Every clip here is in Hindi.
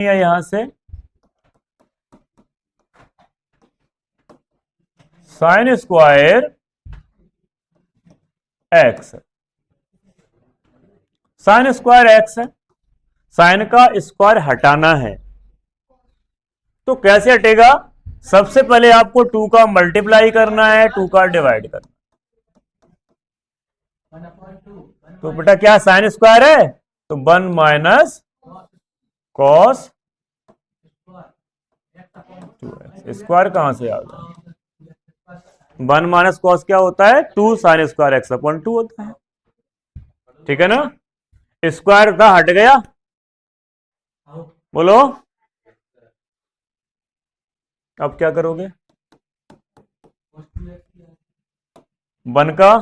है यहां से sign square x, sign square x है, साइन का स्क्वायर हटाना है तो कैसे हटेगा? सबसे पहले आपको 2 का मल्टीप्लाई करना है, 2 का डिवाइड करना है। तो बेटा क्या साइन स्क्वायर है तो 1 माइनस कॉस 2x, स्क्वायर कहां से आ गया? 1 माइनस कॉस क्या होता है? 2 साइन स्क्वायर एक्स अपॉन 2 होता है, ठीक है ना। स्क्वायर था हट गया, बोलो अब क्या करोगे? 1 का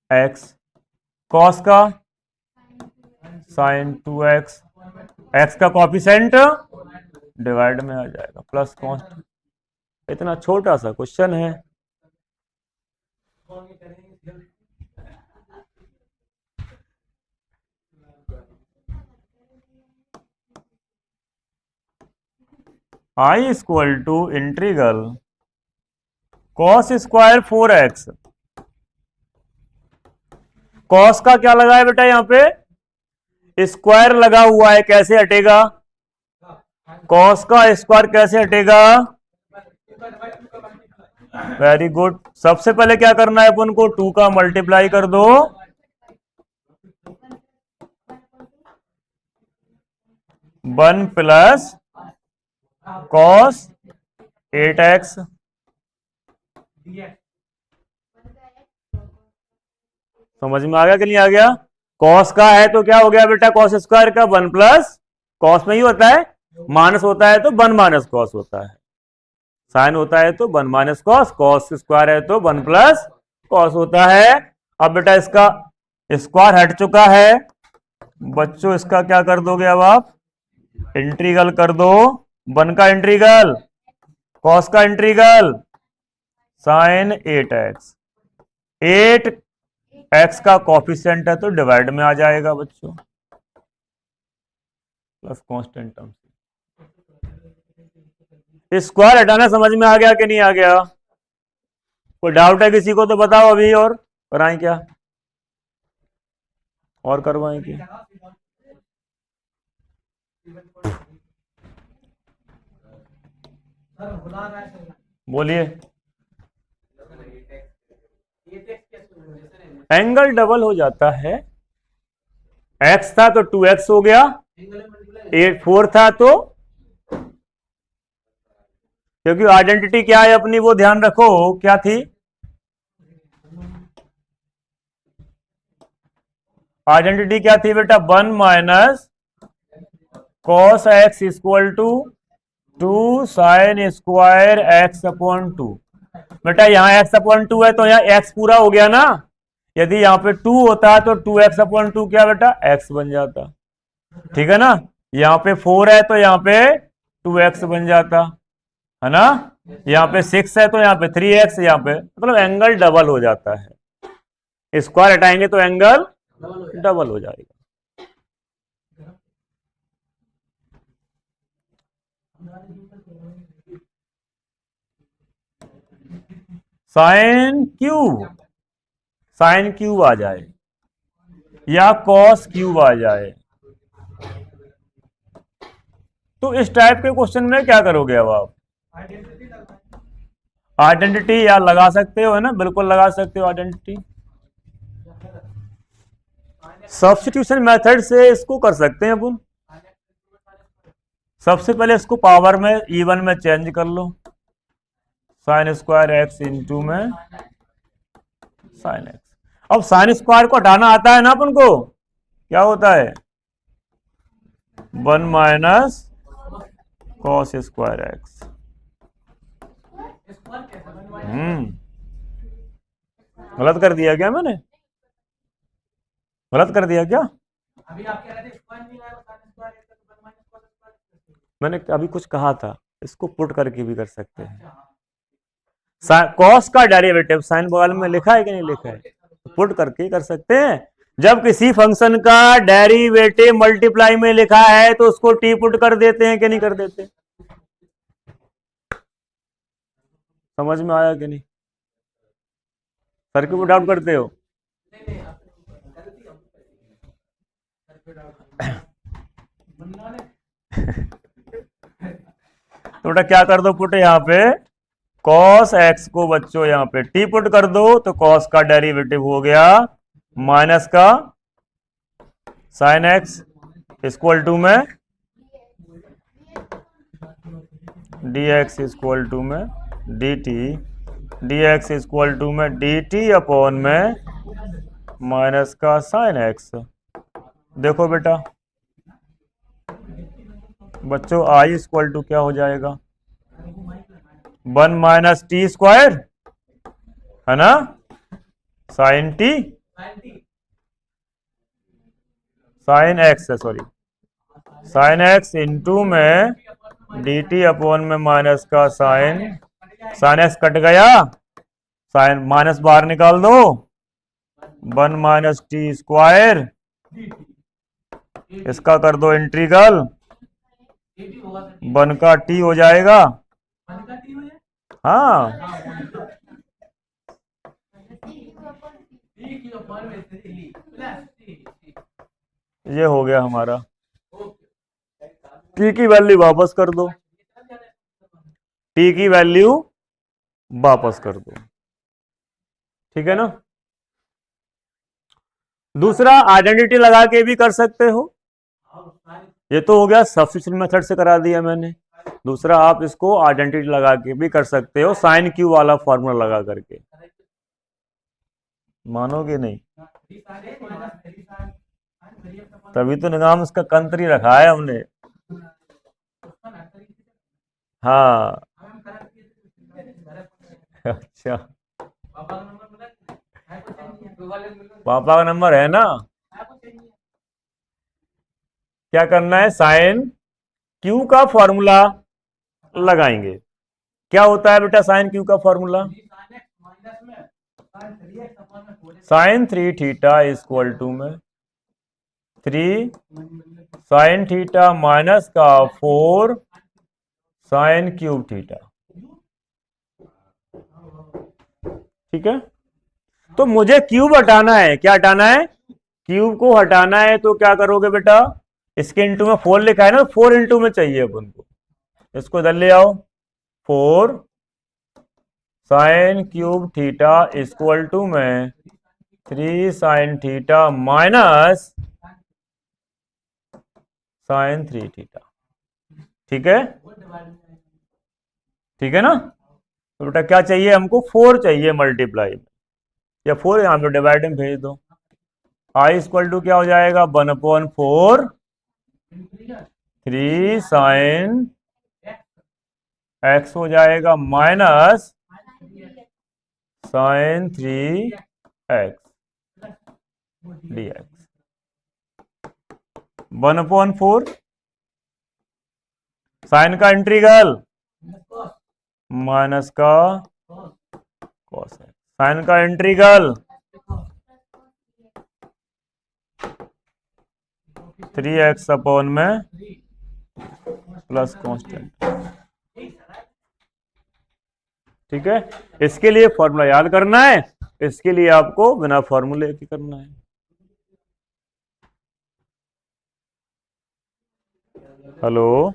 x, कॉस का साइन 2x, x का कॉफिशेंट डिवाइड में आ जाएगा प्लस कॉन्स्ट। इतना छोटा सा क्वेश्चन है। i equal to integral cos square 4x, cos का क्या लगा है बेटा? यहां पे स्क्वायर लगा हुआ है, कैसे हटेगा? कॉस का स्क्वायर कैसे हटेगा? Very good. सबसे पहले क्या करना है अपन को? 2 का मल्टीप्लाई कर दो, 1 प्लस कॉस 8x, समझ में आ गया कि नहीं आ गया? कॉस का है तो क्या हो गया बेटा? कॉस स्क्वायर का 1 प्लस कॉस में ही होता है, माइनस होता है तो 1 माइनस कॉस होता है, साइन होता है तो 1 माइनस कॉस, कॉस स्क्वायर है तो 1 प्लस कॉस होता है। अब बेटा इसका स्क्वायर हट चुका है बच्चों, इसका क्या कर दोगे अब आप? इंटीग्रल कर दो, 1 का इंटीग्रल कॉस का इंटीग्रल साइन 8x, 8x का कॉफिशिएंट है तो डिवाइड में आ जाएगा बच्चों प्लस कांस्टेंट टर्म। स्क्वायर हटाना समझ में आ गया कि नहीं आ गया? कोई डाउट है किसी को तो बताओ अभी, और कराएं क्या और करवाएं क्या? बोलिए। एंगल डबल हो जाता है, x था तो 2x हो गया, 4 था तो, क्योंकि आइडेंटिटी क्या है अपनी वो ध्यान रखो, क्या थी? आइडेंटिटी क्या थी बेटा? 1 minus cos x equal to 2 sine square x upon 2। बेटा यहां एक्स अपॉन 2 है तो यहां एक्स पूरा हो गया ना, यदि यहां पे 2 होता तो 2x अपॉन 2 क्या बेटा? x बन जाता, ठीक है ना। यहां पे 4 है तो यहां पे 2x बन जाता है ना, यहां पे 6 है तो यहां पे 3x, यहां पे मतलब एंगल डबल हो जाता है। स्क्वायर हटाएंगे तो एंगल डबल हो जाएगा। साइन क्यूब, साइन क्यूब आ जाए या कॉस क्यूब आ जाए तो इस टाइप के क्वेश्चन में क्या करोगे अब आप? आइडेंटिटी या लगा सकते हो, है ना, बिल्कुल लगा सकते हो आइडेंटिटी। सब्स्टिट्यूशन मेथड से इसको कर सकते हैं अपन। सबसे पहले इसको पावर में इवन में चेंज कर लो, साइन स्क्वायर एक्स इंटू में साइन एक्स। अब साइन स्क्वायर को हटाना आता है ना अपन को, क्या होता है? 1 माइनस कॉस स्क्वायर एक्स। गलत कर दिया क्या मैंने? गलत कर दिया क्या? अभी आप कह रहे थे मैंने अभी कुछ कहा था, इसको पुट करके भी कर सकते हैं। कॉस का डेरिवेटिव साइन बगल में लिखा है कि नहीं लिखा है? पुट करके ही कर सकते हैं। जब किसी फंक्शन का डेरिवेटिव मल्टीप्लाई में लिखा है तो उसको टी पुट कर देते हैं कि नहीं कर देते? समझ में आया कि नहीं? सर के ऊपर डाउट करते हो? तो बेटा क्या कर दो पुट यहाँ पे, cos x को बच्चों यहाँ पे टी पुट कर दो तो cos का डेरिवेटिव हो गया माइनस का sin x इक्वल टू में dx इक्वल टू में dt, dx इक्वल टू में dt अपॉन में माइनस का sin x। देखो बेटा बच्चों i इक्वल टू क्या हो जाएगा, 1 माइनस टी स्क्वायर है ना, साइन टी साइन एक्स है, सॉरी साइन एक्स इंटू में डी टी अपॉन में माइनस का साइन, साइन एक्स कट गया, साइन माइनस बाहर निकाल दो, 1 माइनस टी स्क्वायर, इसका कर दो इंटीग्रल, 1 का टी हो जाएगा, हाँ ये हो गया हमारा। टी की वैल्यू वापस कर दो, टी की वैल्यू वापस कर दो, ठीक है ना। दूसरा आइडेंटिटी लगा के भी कर सकते हो, ये तो हो गया सब्स्टिट्यूशन मेथड से करा दिया मैंने। दूसरा आप इसको आइडेंटिटी लगा के भी कर सकते हो, साइन क्यू वाला फॉर्मूला लगा करके, मानोगे नहीं? तभी तो नाम उसका कंत्री रखा है हमने। हाँ अच्छा पापा का नंबर है ना, क्या करना है, साइन क्यू का फॉर्मूला लगाएंगे। क्या होता है बेटा साइन क्यू का formula, sine 3 theta equal to में 3 साइन थीटा माइनस का 4 साइन क्यूब थीटा, ठीक है। तो मुझे क्यूब हटाना है, क्या हटाना है, क्यूब को हटाना है, तो क्या करोगे बेटा, इसके इंटू में 4 लिखा है ना, 4 इंटू में चाहिए अपन को, इसको इधर ले आओ, 4 sine cube theta equal to में 3 sine theta minus sine 3 theta, ठीक है, ठीक है ना। तो बेटा क्या चाहिए हमको, 4 चाहिए मल्टीप्लाई में, या 4 यहां पे डिवाइड में भेज दो, आई इक्वल टू क्या हो जाएगा, 1/4 3 साइन एक्स हो जाएगा minus sine 3x dx, 1/4 sine का इंटीग्रल माइनस का कॉस एक्स, साइन का इंटीग्रल 3x अपॉन में प्लस कांस्टेंट, ठीक है। इसके लिए फॉर्मूला याद करना है, इसके लिए आपको बिना फॉर्मूले के करना है। हेलो